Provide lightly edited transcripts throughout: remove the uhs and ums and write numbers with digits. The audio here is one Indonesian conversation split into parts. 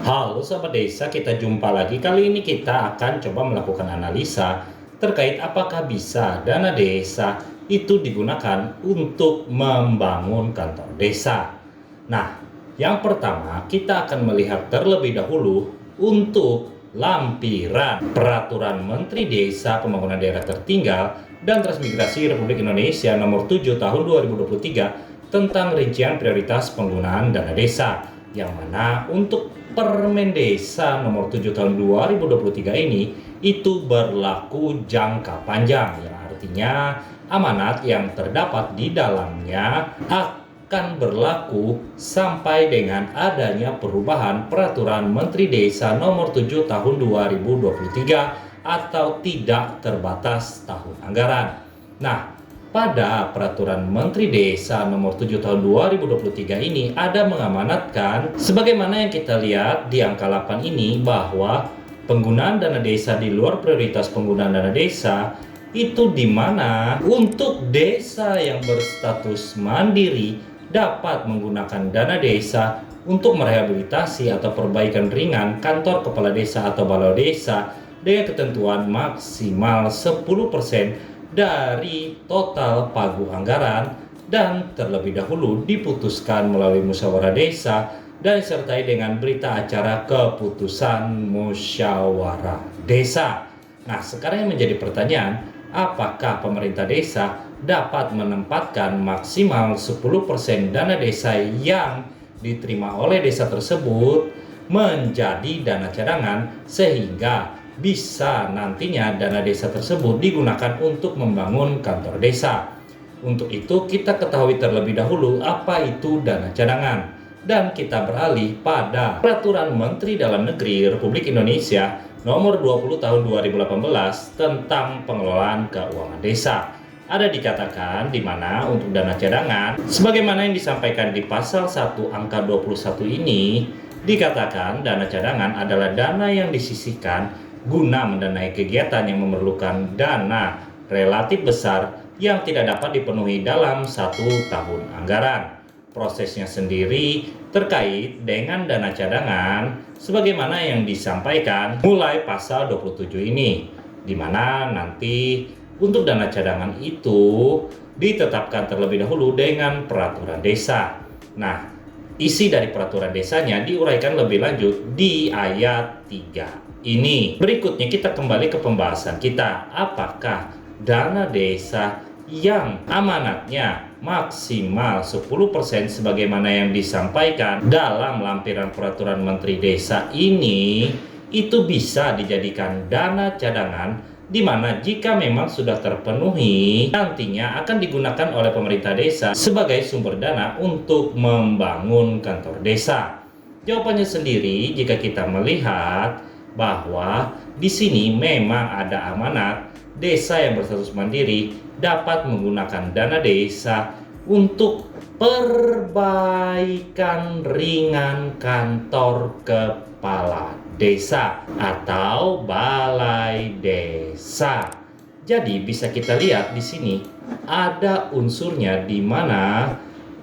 Halo sahabat desa, kita jumpa lagi. Kali ini kita akan coba melakukan analisa terkait apakah bisa dana desa itu digunakan untuk membangun kantor desa. Nah, yang pertama kita akan melihat terlebih dahulu untuk lampiran Peraturan Menteri Desa Pembangunan Daerah Tertinggal dan Transmigrasi Republik Indonesia Nomor 7 Tahun 2023 tentang rincian prioritas penggunaan dana desa, yang mana untuk Permen Desa Nomor 7 Tahun 2023 ini itu berlaku jangka panjang, yang artinya amanat yang terdapat di dalamnya akan berlaku sampai dengan adanya perubahan Peraturan Menteri Desa Nomor 7 Tahun 2023 atau tidak terbatas tahun anggaran. Nah, pada Peraturan Menteri Desa Nomor 7 Tahun 2023 ini ada mengamanatkan sebagaimana yang kita lihat di angka 8 ini, bahwa penggunaan dana desa di luar prioritas penggunaan dana desa itu di mana untuk desa yang berstatus mandiri dapat menggunakan dana desa untuk merehabilitasi atau perbaikan ringan kantor kepala desa atau balai desa dengan ketentuan maksimal 10% dari total pagu anggaran, dan terlebih dahulu diputuskan melalui musyawarah desa dan disertai dengan berita acara keputusan musyawarah desa. Nah, sekarang yang menjadi pertanyaan, apakah pemerintah desa dapat menempatkan maksimal 10% dana desa yang diterima oleh desa tersebut menjadi dana cadangan, sehingga bisa nantinya dana desa tersebut digunakan untuk membangun kantor desa. Untuk itu kita ketahui terlebih dahulu apa itu dana cadangan, dan kita beralih pada Peraturan Menteri Dalam Negeri Republik Indonesia Nomor 20 Tahun 2018 tentang pengelolaan keuangan desa. Ada dikatakan di mana untuk dana cadangan, sebagaimana yang disampaikan di pasal 1 angka 21 ini, dikatakan dana cadangan adalah dana yang disisihkan guna mendanai kegiatan yang memerlukan dana relatif besar yang tidak dapat dipenuhi dalam satu tahun anggaran. Prosesnya sendiri terkait dengan dana cadangan sebagaimana yang disampaikan mulai pasal 27 ini, di mana nanti untuk dana cadangan itu ditetapkan terlebih dahulu dengan peraturan desa. Nah, isi dari peraturan desanya diuraikan lebih lanjut di ayat 3 ini. Berikutnya kita kembali ke pembahasan kita. Apakah dana desa yang amanatnya maksimal 10% sebagaimana yang disampaikan dalam lampiran Peraturan Menteri Desa ini itu bisa dijadikan dana cadangan, di mana jika memang sudah terpenuhi nantinya akan digunakan oleh pemerintah desa sebagai sumber dana untuk membangun kantor desa? Jawabannya sendiri, jika kita melihat bahwa di sini memang ada amanat desa yang berstatus mandiri dapat menggunakan dana desa untuk perbaikan ringan kantor kepala desa atau balai desa. Jadi bisa kita lihat di sini ada unsurnya di mana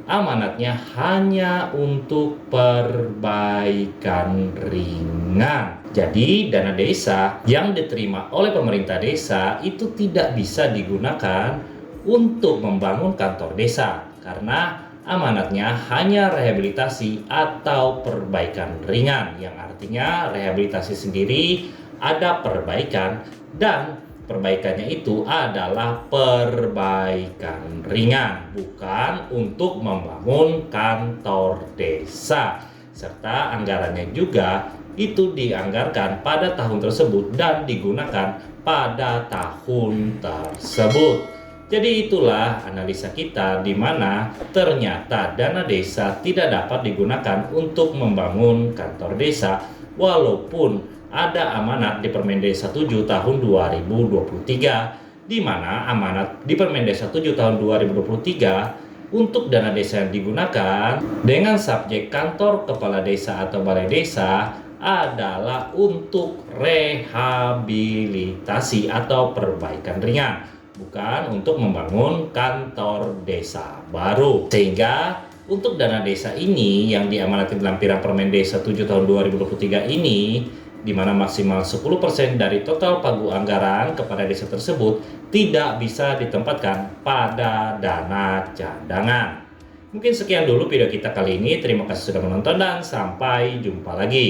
amanatnya hanya untuk perbaikan ringan. Jadi dana desa yang diterima oleh pemerintah desa itu tidak bisa digunakan untuk membangun kantor desa, karena amanatnya hanya rehabilitasi atau perbaikan ringan, yang artinya rehabilitasi sendiri ada perbaikan, dan perbaikannya itu adalah perbaikan ringan, bukan untuk membangun kantor desa. Serta anggarannya juga itu dianggarkan pada tahun tersebut dan digunakan pada tahun tersebut. Jadi itulah analisa kita, di mana ternyata dana desa tidak dapat digunakan untuk membangun kantor desa walaupun ada amanat di Permen Desa 7 Tahun 2023, di mana amanat di Permen Desa 7 Tahun 2023 untuk dana desa yang digunakan dengan subjek kantor kepala desa atau balai desa adalah untuk rehabilitasi atau perbaikan ringan, bukan untuk membangun kantor desa baru. Sehingga Untuk dana desa ini yang diamanatkan dalam Piagam Permen Desa 7 tahun 2023 ini, di mana maksimal 10% dari total pagu anggaran kepada desa tersebut tidak bisa ditempatkan pada dana cadangan. Mungkin sekian dulu video kita kali ini. Terima kasih sudah menonton dan sampai jumpa lagi.